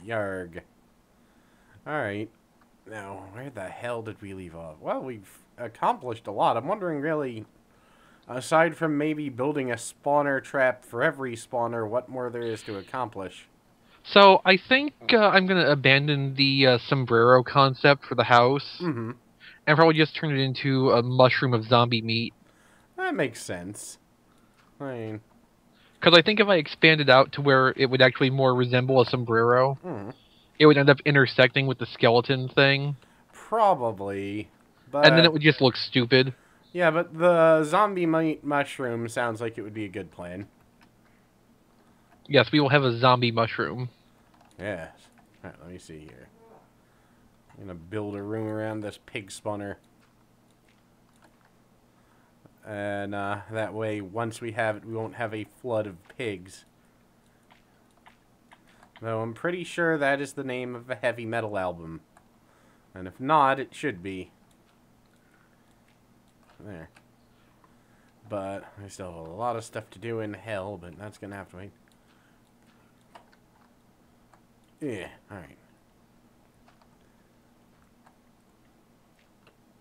Yarg. Alright. Now, where the hell did we leave off? Well, we've accomplished a lot. I'm wondering, really, aside from maybe building a spawner trap for every spawner, what more there is to accomplish. So I think I'm going to abandon the sombrero concept for the house Mm-hmm. and probably just turn it into a mushroom of zombie meat. That makes sense. I mean, Because I think if I expand it out to where it would actually more resemble a sombrero, hmm. it would end up intersecting with the skeleton thing. Probably. And then it But, would just look stupid. yeah, but the zombie meat mushroom sounds like it would be a good plan. Yes, we will have a zombie mushroom. Yes. Alright, let me see here. I'm gonna build a room around this pig spawner. And that way, once we have it, we won't have a flood of pigs. Though I'm pretty sure that is the name of a heavy metal album. And if not, it should be. There. But I still have a lot of stuff to do in hell, but that's gonna have to wait. Yeah, alright.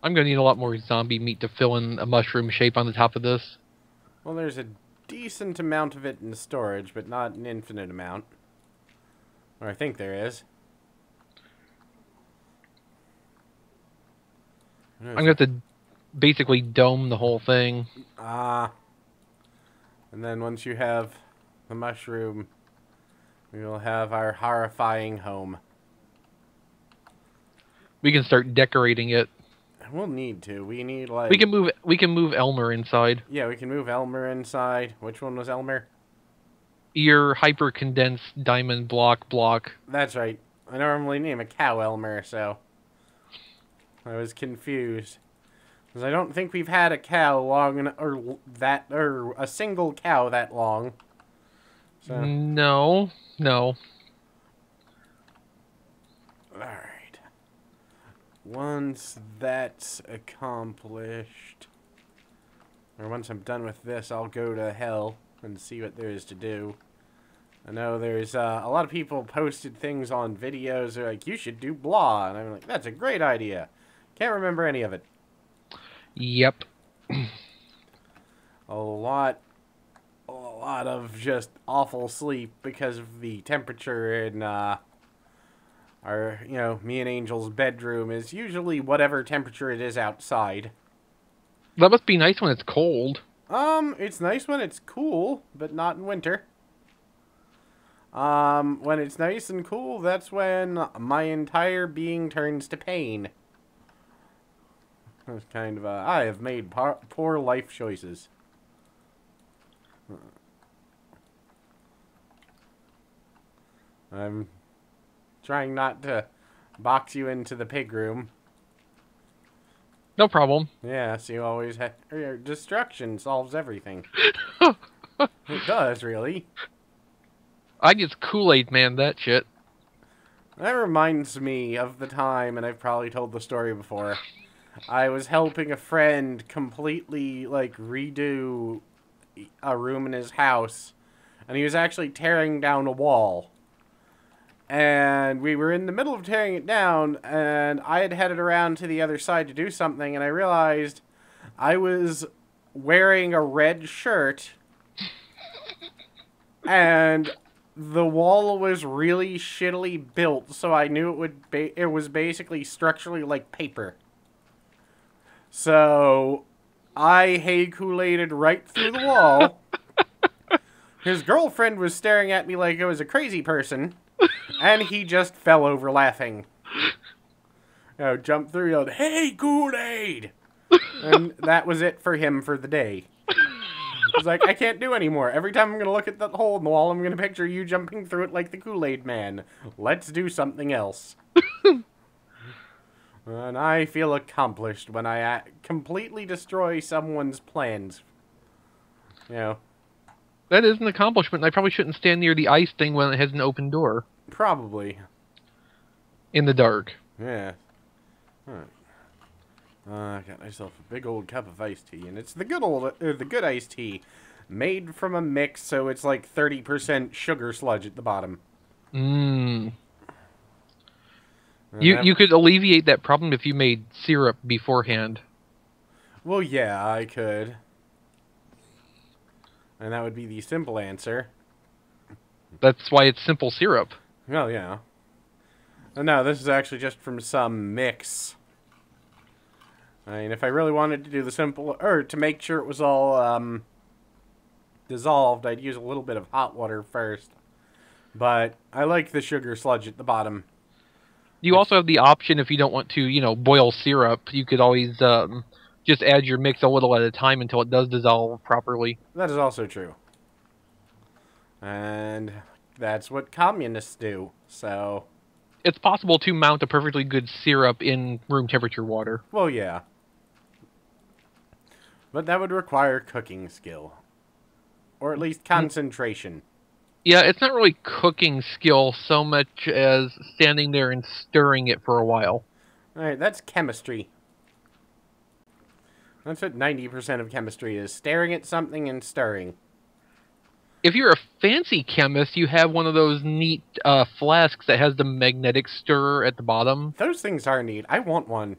I'm going to need a lot more zombie meat to fill in a mushroom shape on the top of this. Well, there's a decent amount of it in storage, but not an infinite amount. Or I think there is. I'm going to have to basically dome the whole thing. And then once you have the mushroom, we will have our horrifying home. We can start decorating it. We'll need to. We need, like... We can move Elmer inside. Yeah, we can move Elmer inside. Which one was Elmer? Your hyper condensed diamond block. That's right. I normally name a cow Elmer, so I was confused. Because I don't think we've had a cow or a single cow that long. So. No. Alright. Once that's accomplished, or once I'm done with this, I'll go to hell and see what there is to do. I know there's a lot of people posted things on videos. They're like, you should do blah. And I'm like, that's a great idea. Can't remember any of it. Yep. A lot of just awful sleep because of the temperature in our, me and Angel's bedroom is usually whatever temperature it is outside. That must be nice when it's cold. It's nice when it's cool, but not in winter. When it's nice and cool, that's when my entire being turns to pain. That's kind of I have made poor life choices. I'm trying not to box you into the pig room. No problem. Yes, you always have... Destruction solves everything. It does, really. I just Kool-Aid man that shit. That reminds me of the time, and I've probably told the story before, I was helping a friend completely, redo a room in his house, and he was actually tearing down a wall. And we were in the middle of tearing it down, and I had headed around to the other side to do something, and I realized I was wearing a red shirt, and the wall was really shittily built, so I knew it was basically structurally like paper. So I Hey Kool-Aided right through the wall. His girlfriend was staring at me like I was a crazy person. And he just fell over laughing. Jumped through, yelled, "Hey, Kool-Aid!" And that was it for him for the day. I was like, I can't do anymore. Every time I'm going to look at that hole in the wall, I'm going to picture you jumping through it like the Kool-Aid man. Let's do something else. And I feel accomplished when I completely destroy someone's plans. That is an accomplishment. I probably shouldn't stand near the ice thing when it has an open door. Probably. In the dark. Yeah. Alright. I got myself a big old cup of iced tea, and it's the good iced tea, made from a mix, so it's like 30% sugar sludge at the bottom. Mmm. And You could alleviate that problem if you made syrup beforehand. Well, yeah, I could. And that would be the simple answer. That's why it's simple syrup. Oh, yeah. No, this is actually just from some mix. I mean, if I really wanted to do the simple, or to make sure it was all dissolved, I'd use a little bit of hot water first. But I like the sugar sludge at the bottom. You also have the option, if you don't want to, boil syrup, you could always just add your mix a little at a time until it does dissolve properly. That is also true. And that's what communists do, so... It's possible to mount a perfectly good syrup in room temperature water. Well, yeah. But that would require cooking skill. Or at least concentration. Yeah, it's not really cooking skill so much as standing there and stirring it for a while. Alright, that's chemistry. That's what 90% of chemistry is. Staring at something and stirring. If you're a fancy chemist, you have one of those neat flasks that has the magnetic stirrer at the bottom. Those things are neat. I want one.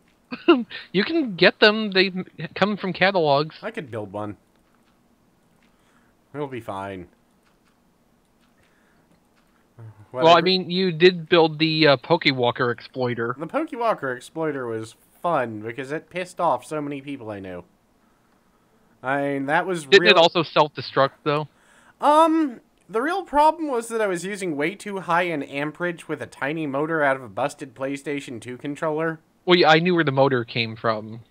You can get them. They come from catalogs. I could build one. It'll be fine. Whatever. Well, I mean, you did build the Pokewalker exploiter. The Pokewalker exploiter was fun because it pissed off so many people I knew. I mean, that was Didn't it also self-destruct, though? The real problem was that I was using way too high an amperage with a tiny motor out of a busted PlayStation 2 controller. Well, yeah, I knew where the motor came from.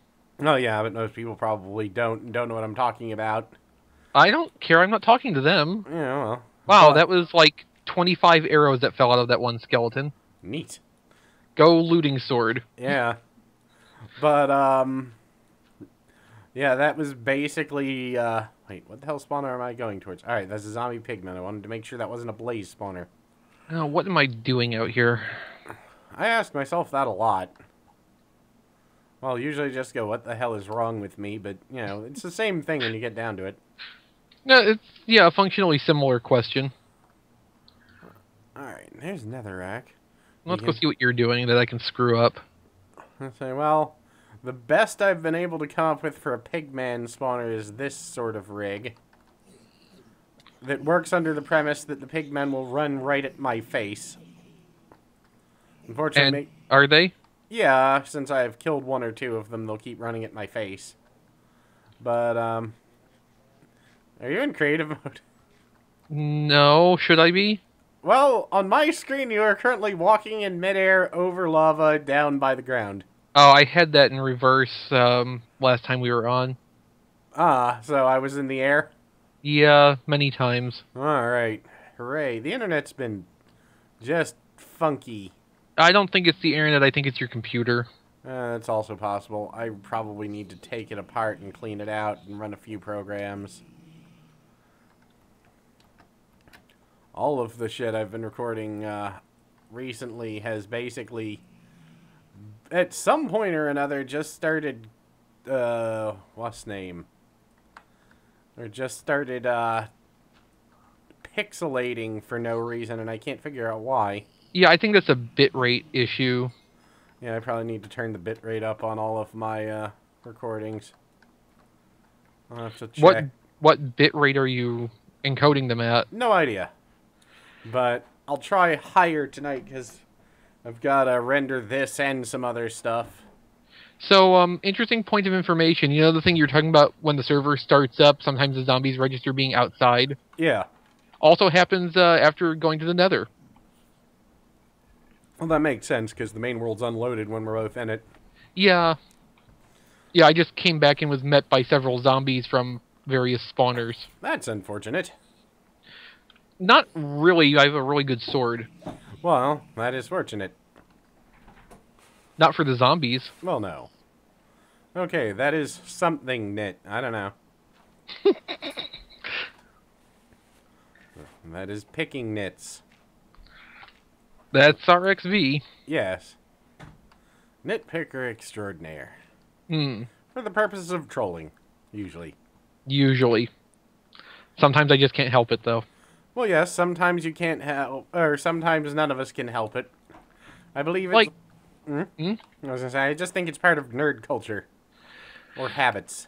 Oh, yeah, but most people probably don't know what I'm talking about. I don't care. I'm not talking to them. Yeah, well. Wow, that was like 25 arrows that fell out of that one skeleton. Neat. Go looting sword. Yeah. But, yeah, that was basically, wait, what the hell spawner am I going towards? Alright, that's a zombie pigman. I wanted to make sure that wasn't a blaze spawner. Oh, what am I doing out here? I ask myself that a lot. Well, usually just go, what the hell is wrong with me? But, it's the same thing when you get down to it. No, it's, yeah, a functionally similar question. Alright, there's netherrack. Let's go see what you're doing that I can screw up. I say, well, the best I've been able to come up with for a pigman spawner is this sort of rig. That works under the premise that the pigmen will run right at my face. Unfortunately... And are they? Yeah, since I have killed one or two of them, they'll keep running at my face. But, are you in creative mode? No, should I be? Well, on my screen, you are currently walking in midair over lava down by the ground. Oh, I had that in reverse last time we were on. Ah, so I was in the air? Yeah, many times. Alright. Hooray. The internet's been just funky. I don't think it's the internet, I think it's your computer. That's also possible. I probably need to take it apart and clean it out and run a few programs. All of the shit I've been recording recently has basically, at some point or another, just started, what's name? Or just started, pixelating for no reason, and I can't figure out why. Yeah, I think that's a bitrate issue. Yeah, I probably need to turn the bitrate up on all of my, recordings. I'll have to check. What bitrate are you encoding them at? No idea. But I'll try higher tonight, because I've got to render this and some other stuff. So, interesting point of information. You know the thing you're talking about when the server starts up, sometimes the zombies register being outside? Yeah. Also happens after going to the nether. Well, that makes sense, because the main world's unloaded when we're both in it. Yeah. Yeah, I just came back and was met by several zombies from various spawners. That's unfortunate. Not really. I have a really good sword. Well, that is fortunate. Not for the zombies. Well, no. Okay, that is something knit. I don't know. That is picking knits. That's our Exvee. Yes. Nitpicker extraordinaire. Hmm. For the purposes of trolling, usually. Usually. Sometimes I just can't help it, though. Well, yes, sometimes you can't help, or sometimes none of us can help it. I believe it's... Hmm? I was gonna say, I just think it's part of nerd culture. Or habits.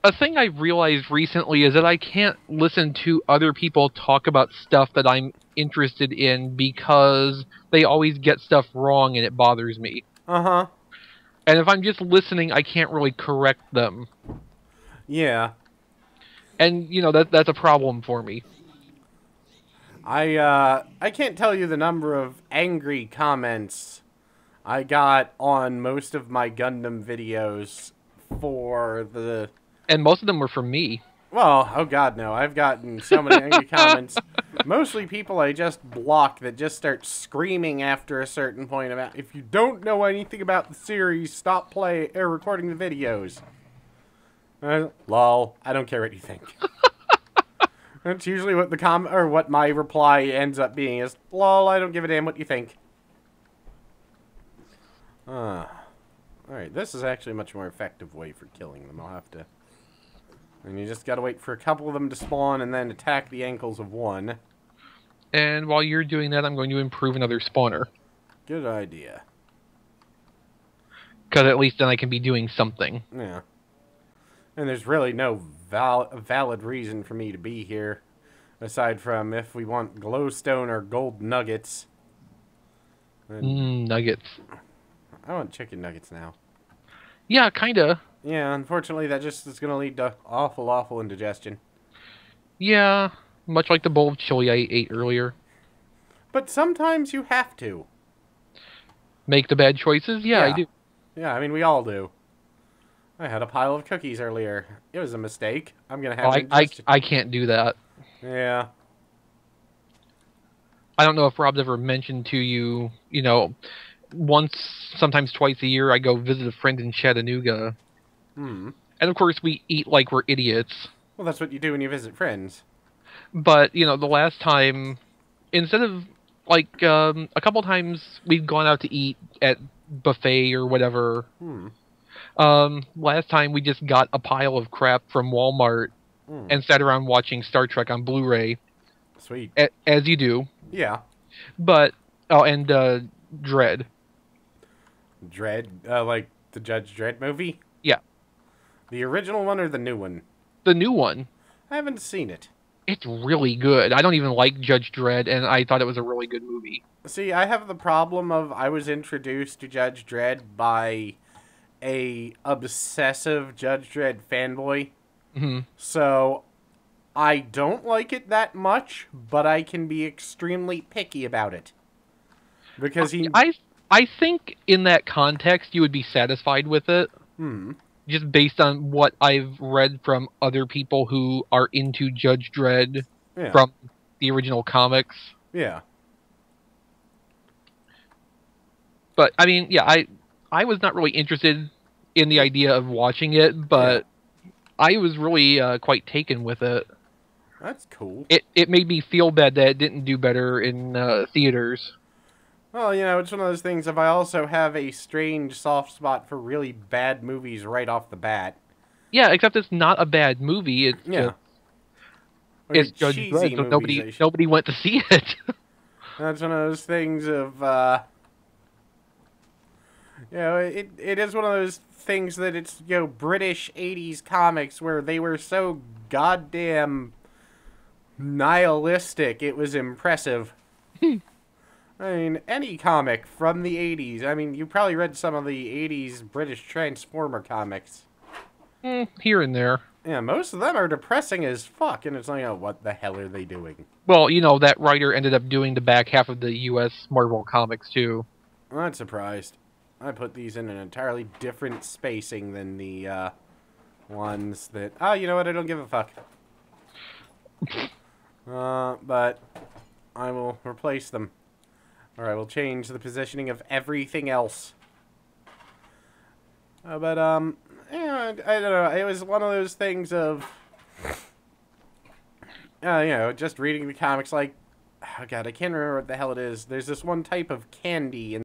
A thing I realized recently is that I can't listen to other people talk about stuff that I'm interested in because they always get stuff wrong and it bothers me. Uh-huh. And if I'm just listening, I can't really correct them. Yeah. And, that's a problem for me. I can't tell you the number of angry comments I got on most of my Gundam videos for the... And most of them were from me. Well, oh god, no. I've gotten so many angry comments. Mostly people I just block that just start screaming after a certain point about, if you don't know anything about the series, stop recording the videos. Lol, I don't care what you think. That's usually what what my reply ends up being is, lol, I don't give a damn what you think. Alright, this is actually a much more effective way for killing them. I'll have to... And you just gotta wait for a couple of them to spawn and then attack the ankles of one. And while you're doing that, I'm going to improve another spawner. Good idea. Because at least then I can be doing something. Yeah. And there's really no valid reason for me to be here. Aside from if we want glowstone or gold nuggets. Nuggets. I want chicken nuggets now. Yeah, kinda. Yeah, unfortunately that just is gonna lead to awful indigestion. Yeah, much like the bowl of chili I ate earlier. But sometimes you have to. Make the bad choices? Yeah, I do. Yeah, I mean, we all do. I had a pile of cookies earlier. It was a mistake. I'm gonna have I can't do that. Yeah. I don't know if Rob's ever mentioned to you, once, sometimes twice a year, I go visit a friend in Chattanooga. And of course, we eat like we're idiots. Well, that's what you do when you visit friends. But, the last time, instead of, like, a couple times we've gone out to eat at buffet or whatever. Last time we just got a pile of crap from Walmart and sat around watching Star Trek on Blu-ray. Sweet. As you do. Yeah. But, and Dredd. Dredd? Like the Judge Dredd movie? Yeah. The original one or the new one? The new one. I haven't seen it. It's really good. I don't even like Judge Dredd, and I thought it was a really good movie. See, I have the problem of I was introduced to Judge Dredd by a obsessive Judge Dredd fanboy. So I don't like it that much, but I can be extremely picky about it. Because I think in that context you would be satisfied with it. Just based on what I've read from other people who are into Judge Dredd from the original comics. Yeah. But, I mean, yeah, I was not really interested in the idea of watching it, but I was really quite taken with it. That's cool. It made me feel bad that it didn't do better in theaters. Well, it's one of those things. If I also have a strange soft spot for really bad movies right off the bat. Yeah, except it's not a bad movie. It's it's Judge Dredd, so nobody went to see it. That's one of those things of, it is one of those things that it's, British 80s comics where they were so goddamn nihilistic, it was impressive. I mean, any comic from the 80s. I mean, you probably read some of the 80s British Transformer comics. Here and there. Yeah, most of them are depressing as fuck, and it's like, oh, what the hell are they doing? Well, that writer ended up doing the back half of the U.S. Marvel comics, too. I'm not surprised. I put these in an entirely different spacing than the, ones that... Oh, you know what? I don't give a fuck. But I will replace them. Or I will change the positioning of everything else. I don't know. It was one of those things of... just reading the comics like... Oh god, I can't remember what the hell it is. There's this one type of candy in